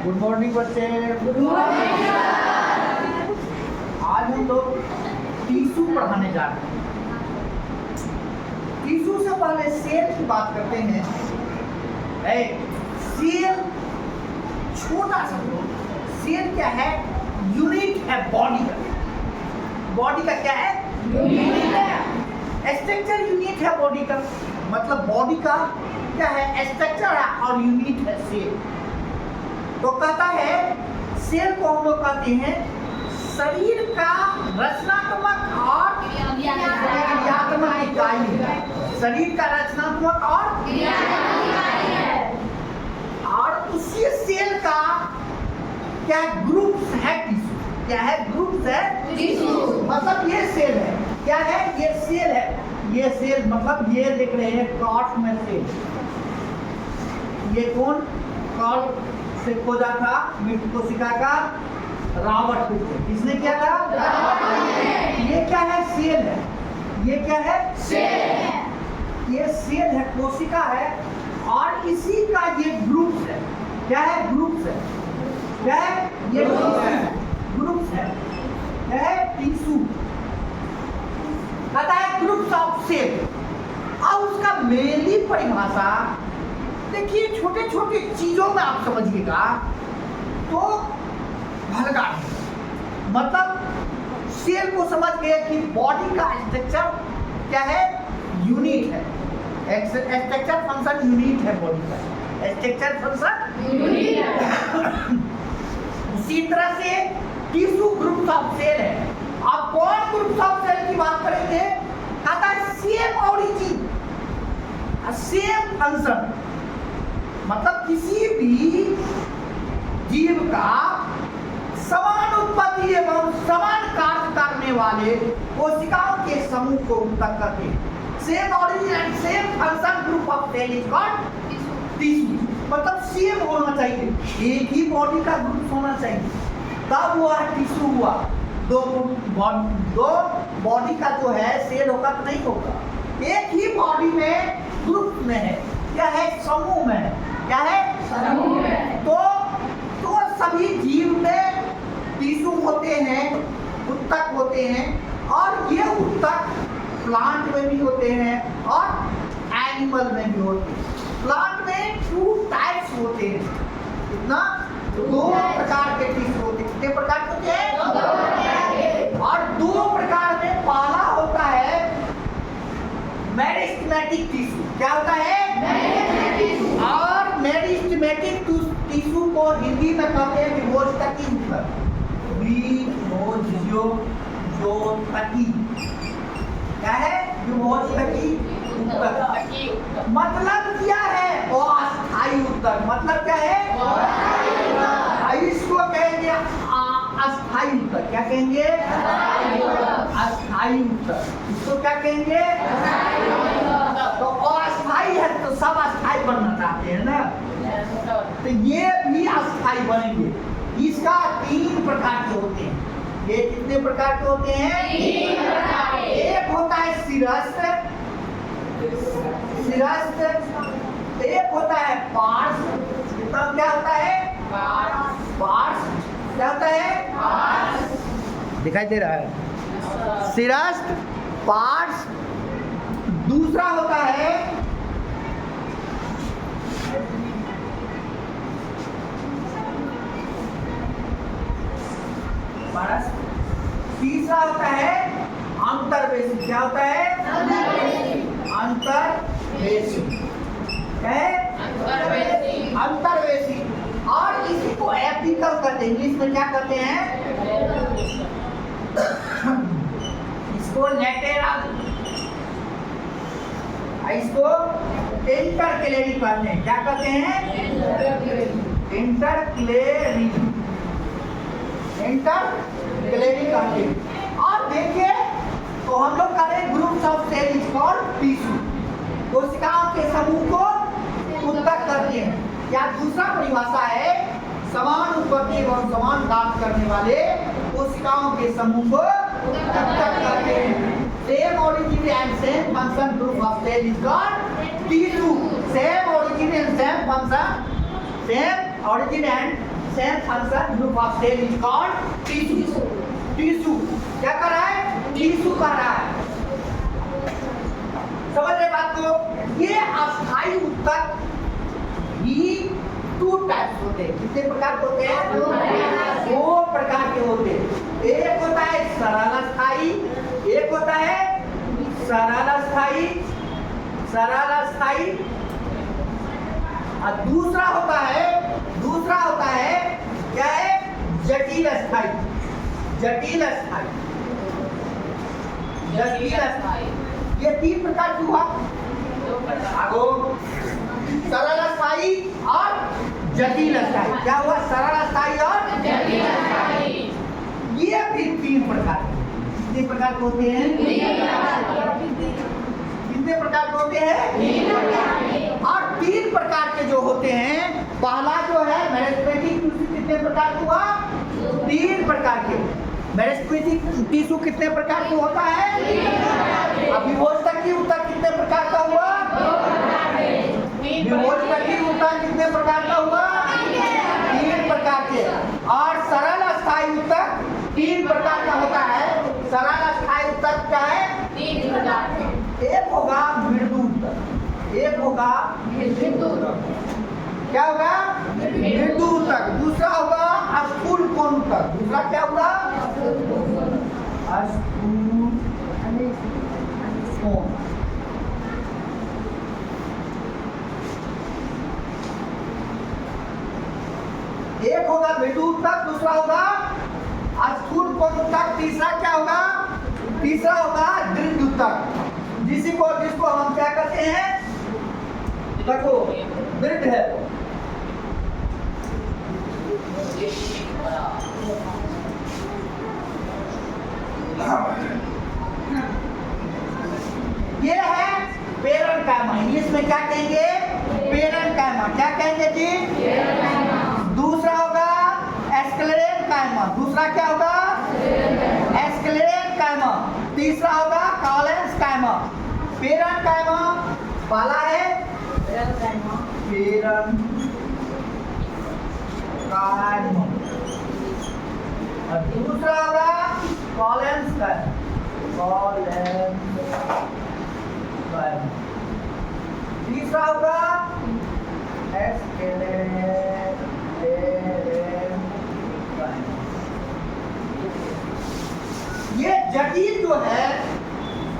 Good morning बच्चे। Good morning. आज हम लोग टिश्यू पढ़ाने जा रहे हैं। टिश्यू से पहले सेल की बात करते हैं। सेल छोटा सा सेल क्या है? यूनिट है बॉडी का। बॉडी का क्या है? यूनिट है। स्ट्रक्चर यूनिट है बॉडी का, मतलब बॉडी का क्या है? स्ट्रक्चर है और यूनिट है सेल। तो कहता है सेल को हम लोग कहते हैं शरीर का रचनात्मक और क्रियात्मक इकाई है। शरीर का रचनात्मक और उसी सेल का क्या ग्रुप्स है? टिश्यू। क्या है? ग्रुप्स है टिश्यू। मतलब ये सेल है। क्या है? ये सेल है। ये सेल मतलब ये देख रहे हैं कॉर्ड में सेल। ये कौन कॉर्ड से खोजा था? मृत कोशिका का रावट हुक। किसने किया था? ये क्या है? सेल है। ये क्या है? सेल। ये सेल है, कोशिका है और इसी का ये ग्रुप्स है। क्या है? ग्रुप्स है। क्या है? ये ग्रुप्स है। क्या है? टिश्यू। कहता है ग्रुप्स ऑफ सेल। अब उसका मेनली परिभाषा देखिए, छोटे छोटे चीजों में आप समझिएगा तो भलगा है। मतलब सेल को समझ गए कि बॉडी का स्ट्रक्चर क्या है? यूनिट है। स्ट्रक्चर फंक्शन यूनिट है बॉडी का। स्ट्रक्चर फंक्शन यूनिट है। उसी तरह से टिश्यू ग्रुप्स ऑफ सेल है। अब कौन ग्रुप्स ऑफ सेल की बात करेंगे? कहता है सेम ऑरिजिन, सेम फंक्शन। मतलब किसी भी जीव का समान उत्पत्ति एवं समान कार्य करने वाले कोशिकाओं के समूह को उत्तक करते हैं। Same origin and same function group of cell is called tissue. मतलब सेम होना चाहिए, एक ही बॉडी का ग्रुप होना चाहिए, तब वो टिश्यू हुआ। दो बॉडी का जो है सेल होगा तो नहीं होगा। एक ही बॉडी में ग्रुप में है। क्या है? समूह में है। क्या है? समूह में। तो सभी जीव में टिश्यू होते हैं, उत्तक होते हैं और ये उत्तक प्लांट में भी होते हैं और एनिमल में भी होते हैं। प्लांट में 2 टाइप्स होते हैं। कितना? 2 प्रकार के टिश्यू होते हैं। कितने प्रकार के होते हैं? और 2 प्रकार में पहला होता है मेरिस्टेमेटिक टिश्यू। क्या होता है? और मेरिस्टेमेटिक टिश्यू को हिंदी में कहते हैं विभोजकी उत्तक। विभोजकी क्या है? विभोजकी उत्तक। मतलब क्या है? अस्थायी उत्तक। मतलब क्या है? इसको कहेंगे अस्थायी उत्तक। क्या कहेंगे? अस्थायी उत्तक। इसको क्या कहेंगे? तो अस्थायी है तो सब अस्थायी बनना चाहते हैं ना, तो ये भी अस्थायी बनेंगे। इसका 3 प्रकार के होते हैं। ये कितने प्रकार के होते हैं? 3 प्रकार के। एक होता है शिरस्थ, एक होता है पार्श। क्या होता है? पार्श। क्या होता है? दिखाई दे रहा है? शिरस्थ, पार्श। दूसरा होता है पार्श। तीसरा होता है अंतर्वेशी। क्या होता है? अंतर्वेशी। क्या है? अंतर्वेशी। और इसी को एपिकल कहते हैं। इंग्लिश में क्या कहते हैं? इसको लेटेरल, इसको इंटरक्लेरी कहते हैं। क्या कहते हैं? इंटरक्लेरी कहते हैं। और देखिए तो हम लोग करें groups of cell is called tissue. कोशिकाओं के समूह को उत्तक करते हैं। या दूसरा परिभाषा है समान उत्पत्ति एवं समान कार्य करने वाले कोशिकाओं के समूह को उत्तक करते हैं। Same origin and same function group of cell is called tissue. Same origin and same function, same origin and cell function group of cell is called tissue. Tissue क्या कर रहा है? टिश्यू कर रहा है। समझ रहे बात को? ये अस्थायी ऊतक भी 2 टाइप्स होते हैं। कितने प्रकार के होते हैं? 2 प्रकार के होते हैं। एक होता है सरल अस्थायी, एक होता है सरल अस्थायी, सरल अस्थायी, और दूसरा होता है क्या है? जटिल अस्थायी। जटिल अस्थायी, जटिल अस्थायी। ये 3 प्रकार की हुआ। आगो सरल अस्थायी और जटिल अस्थायी। क्या हुआ? सरल अस्थायी और जटिल अस्थायी। ये भी 3 प्रकार के। कितने प्रकार के होते हैं? कितने प्रकार के होते हैं? और 3 प्रकार के जो होते हैं, पहला जो है मेरिस्टेमेटिक टिश्यू, कितने प्रकार का हुआ? 3 प्रकार के। मेरिस्टेमेटिक टिश्यू कितने प्रकार के होता है? अभी विभोजकी ऊतक कितने प्रकार का हुआ? विभोजकी ऊतक कितने प्रकार का हुआ? 3 प्रकार के। और सरल अस्थायी ऊतक 3 प्रकार का होता है। सरल अस्थायी ऊतक क्या है? 3 प्रकार के। एक होगा मृदु ऊतक, एक होगा मृदु ऊतक। क्या होगा? मृदु ऊतक। दूसरा होगा स्थूल कोण ऊतक। दूसरा क्या होगा? स्थूल कोण। एक होगा मृदु ऊतक, दूसरा होगा स्थूल कोण ऊतक, तीसरा क्या होगा? तीसरा होगा दृढ़ ऊतक, जिसको हम क्या कहते हैं? देखो दृढ़ है। ये है पेरेन्काइमा। इंग्लिश में क्या कहेंगे? पेरेन्काइमा। क्या कहेंगे जी? दूसरा होगा एस्क्लेरेन्काइमा। दूसरा क्या होगा? एस्क्लेरेन्काइमा। तीसरा होगा कॉलेन्सकाइमा। पेरेन्काइमा पहला है पेरेन्काइमा, और दूसरा होगा कॉलेन्सकाइमा। तीसरा होगा ये जटिल जो है,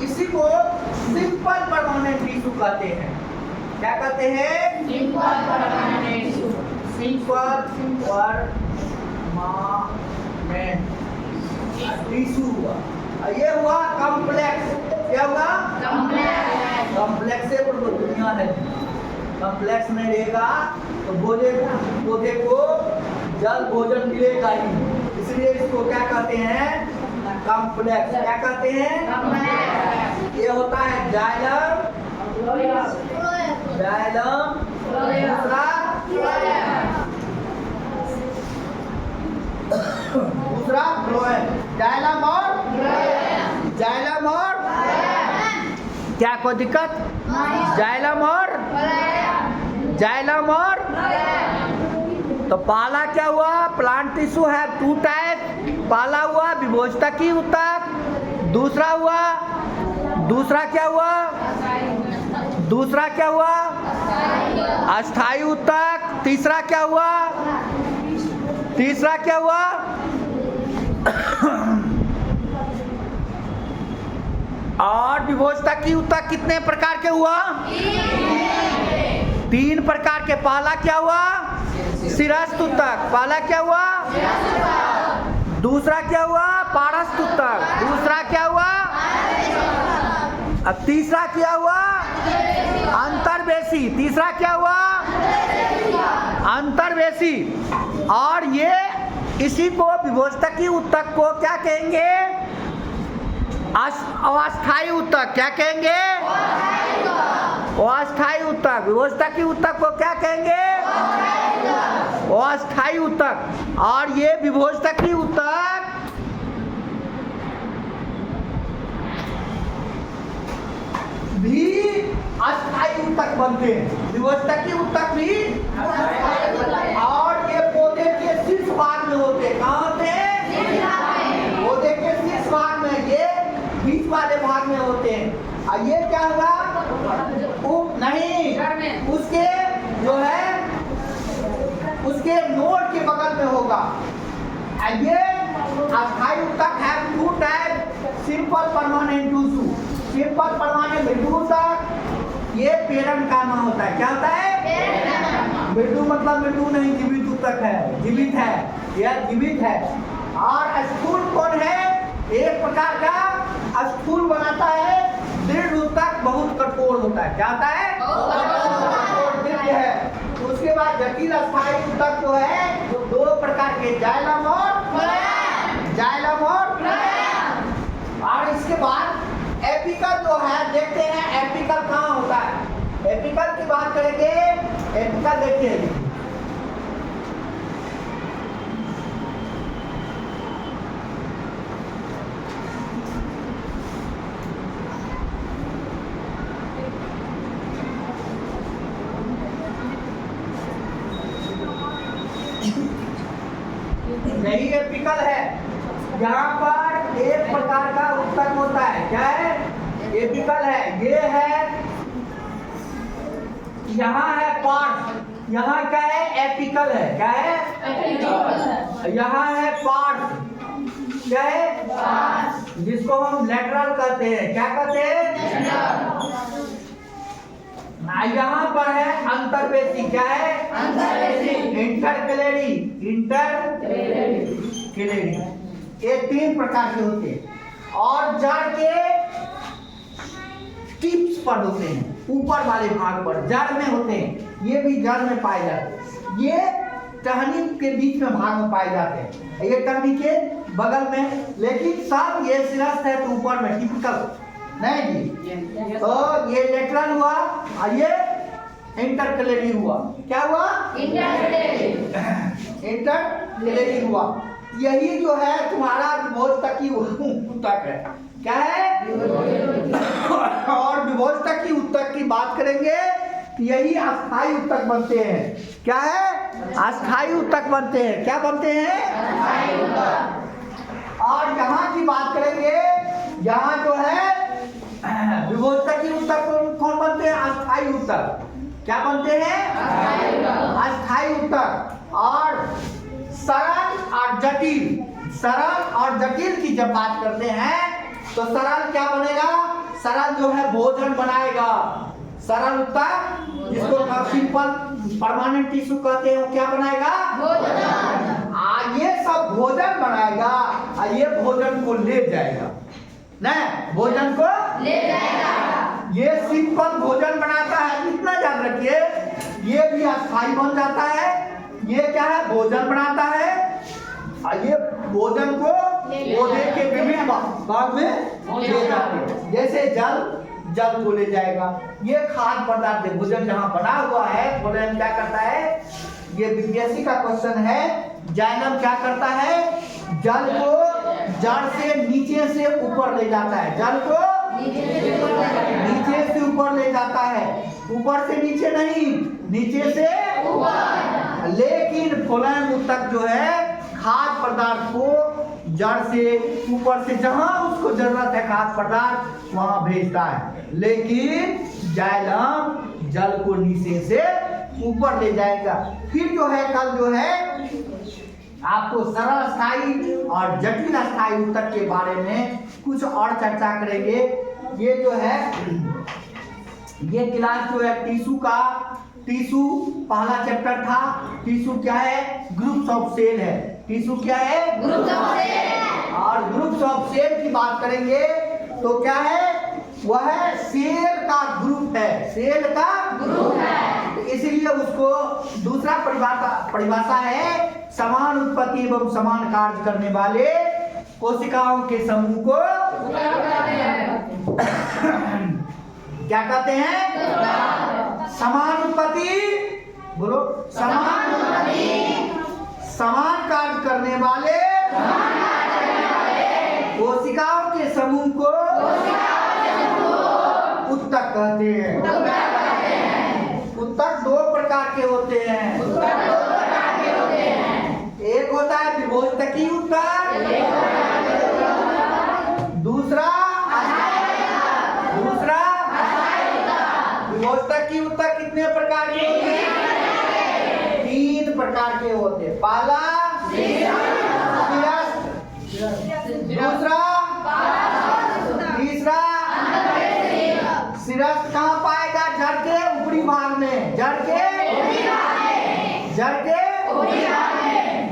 इसी को सिंपल परमानेंट टिश्यू कहते हैं। क्या कहते हैं? Simple permanent tissue. Simple permanent tissue हुआ। ये हुआ कॉम्प्लेक्स। क्या हुआ? कॉम्प्लेक्स। कॉम्प्लेक्सेबल दुनिया है। कॉम्प्लेक्स में रहेगा तो पौधे को जल भोजन मिलेगा ही, इसलिए इसको क्या कहते हैं? कॉम्प्लेक्स। क्या कहते हैं? कॉम्प्लेक्स। ये होता है जाइलम, जाइलम, दूसरा फ्लोएम। जाइलम और क्या कोई दिक्कत? जाइलम और तो पहला क्या हुआ? प्लांट टिश्यू है 2 टाइप। पहला हुआ विभोजकी ऊतक, दूसरा क्या हुआ? अस्थायी ऊतक। तीसरा क्या हुआ? और विभोजकी ऊतक कितने प्रकार के हुआ? 3 प्रकार के। पहला क्या हुआ? शिरस्थ ऊतक। पहला क्या हुआ? दूसरा क्या हुआ? पार्श्व ऊतक। दूसरा क्या हुआ? अब तीसरा क्या हुआ? अंतर्वेशी। तीसरा क्या हुआ? अंतर्वेशी। और ये इसी को विभोजकी ऊतक को क्या कहेंगे? अस्थायी ऊतक। क्या कहेंगे? अस्थायी ऊतक। विभोजकी ऊतक को क्या कहेंगे? अस्थायी ऊतक। और ये विभोजकी ऊतक भी अस्थायी ऊतक बनते हैं। विभोजकी ऊतक भी, और ये पौधे के उसके नोड के बगल में होगा। ये अस्थायी ऊतक है two type, simple permanent tissue. Simple permanent मृदु ऊतक ये पेरेन्काइमा होता है। क्या होता है? मृदु मतलब मृदु नहीं, जीवित ऊतक है, जीवित है, यह जीवित है। और स्थूल कौन है? एक प्रकार का स्थूल बनाता है। दृढ़ ऊतक बहुत कठोर होता है। क्या होता है? कठोर दृढ़ है। उसके बाद जटिल अस्थायी ऊतक जो है दो प्रकार के, जाइलम और जाइलम और इसके बाद एपिकल जो है, देखते हैं एपिकल कहाँ होता है। एपिकल की बात करेंगे। एपिकल देखिए, यही एपिकल है। यहाँ पर एक प्रकार का ऊतक होता है। क्या है? एपिकल है। ये है, यहाँ है पार्ट, यहाँ क्या है? एपिकल है। क्या है? एपिकल। यहाँ है पार्ट, क्या है? जिसको हम लेटरल कहते हैं। क्या कहते हैं? यहाँ पर है अंतर्वेशी। क्या है? अंतर्वेशी। इंटरक्लेरी, इंटरक्लेरी, ये तीन प्रकार के होते हैं। और जड़ के टिप्स पर होते हैं, ऊपर वाले भाग पर जड़ में होते हैं। ये भी जड़ में पाए जाते हैं। ये टहनी के बीच में भाग में पाए जाते हैं। ये टहनी के बगल में, लेकिन सब ये सिरस्थ है तो ऊपर में टिपिकल नहीं जी। तो ये लेटरल हुआ और ये इंटरक्लेरी हुआ। क्या हुआ? इंटरक्लेरी हुआ। यही जो है तुम्हारा विभोजतकी ऊतक है। क्या है? और विभोजतकी ऊतक की बात करेंगे, यही अस्थायी ऊतक बनते हैं। क्या है? अस्थायी ऊतक बनते हैं। क्या बनते हैं? अस्थायी ऊतक। और यहाँ की बात करेंगे, यहाँ जो है विभोजतकी ऊतक कौन बनते हैं? अस्थायी ऊतक। क्या बनते हैं? अस्थायी ऊतक। और सरल और जटिल, सरल और जटिल की जब बात करते हैं तो सरल क्या बनेगा? सरल जो है भोजन बनाएगा। सरल ऊतक जिसको सिंपल परमानेंट टिश्यू कहते हैं, वो क्या बनाएगा? भोजन। ये सब भोजन बनाएगा और ये भोजन को ले जाएगा। नहीं, भोजन को ले जाएगा। ये सिंपल भोजन बनाता है, इतना याद रखिए। ये भी अस्थायी बन जाता है। ये क्या है? भोजन बनाता है और ये भोजन को पौधे के विभिन्न भाग में ले जाते हैं। जैसे जल को ले जाएगा। ये खाद्य पदार्थ है, भोजन जहाँ बना हुआ है, भोजन क्या करता है? ये बीपीएससी का क्वेश्चन है। जाइलम क्या करता है? जल को जड़ से नीचे से ऊपर ले जाता है। जल को नीचे से ऊपर ले जाता है। ऊपर से नीचे नहीं, नीचे से ऊपर। लेकिन फ्लोएम ऊतक जो है खाद्य पदार्थ को जड़ से ऊपर से जहां उसको जरूरत है खाद्य पदार्थ वहां भेजता है। लेकिन जाइलम जल को नीचे से ऊपर ले जाएगा। फिर जो है कल जो है आपको सरल अस्थायी और जटिल अस्थायी ऊतक के बारे में कुछ और चर्चा करेंगे। ये जो है ये क्लास जो है टिश्यू का, टिश्यू पहला चैप्टर था। टिश्यू क्या है? ग्रुप्स ऑफ सेल है। टिश्यू क्या है? Groups of cell. और ग्रुप्स ऑफ सेल की बात करेंगे तो क्या है? वह सेल का ग्रुप है। सेल का ग्रुप है, इसलिए उसको दूसरा परिभाषा है समान उत्पत्ति एवं समान कार्य करने वाले कोशिकाओं के समूह को क्या कहते हैं? समान उत्पत्ति। बोलो, समान उत्पत्ति, समान कार्य करने वाले कोशिकाओं के समूह को ऊतक कहते हैं। ऊतक दो प्रकार के होते हैं। एक होता है विभोजतकी ऊतक, दूसरा विभोजतकी ऊतक कितने प्रकार के होते हैं? 3 प्रकार पहला दूसरा तीसरा सिरस्थ कहाँ पाएगा? जड़ के ऊपरी भाग में, जड़ के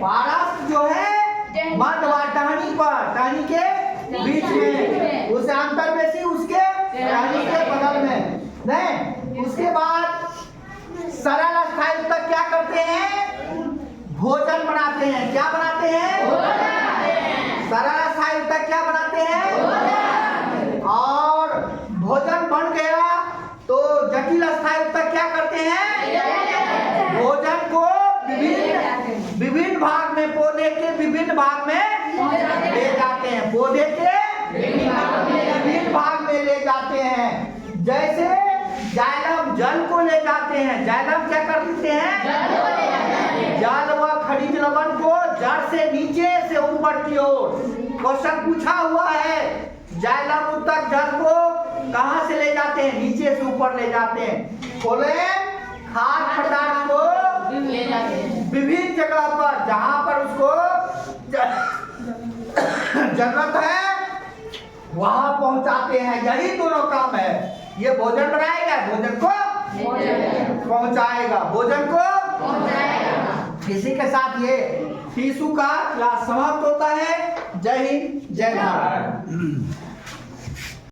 पारस्थ जो है मध्य व टहनी पर, टहनी के बीच में, उसे अंतर्वेशी उसके टहनी के बगल में नहीं। उसके बाद सरल स्थायी तक क्या करते हैं? भोजन बनाते हैं। क्या बनाते हैं? सरल स्थायी तक क्या बनाते हैं? और भोजन बन गया तो जटिल स्थायी तक क्या करते हैं? भोजन को विभिन्न भाग में, पौधे के विभिन्न भाग में ले जाते हैं। पौधे के विभिन्न भाग में ले जाते हैं। जैसे जाइलम जल को ले जाते हैं। जाइलम क्या कर देते हैं? जल व खनिज लवण को जड़ से नीचे से ऊपर की ओर। क्वेश्चन पूछा हुआ है, जाइलम तक जल को कहां से ले जाते हैं? नीचे से ऊपर ले जाते हैं। बोले खाद्य पदार्थ को ले जाते हैं विभिन्न जगह पर, जहां पर उसको जरूरत है वहां पहुंचाते हैं। यही दोनों काम है। ये भोजन बनाएगा, भोजन को पहुंचाएगा, भोजन को पहुंचाएगा। इसी के साथ ये टीसू का क्लास समाप्त होता है। जय हिंद, जय भारत।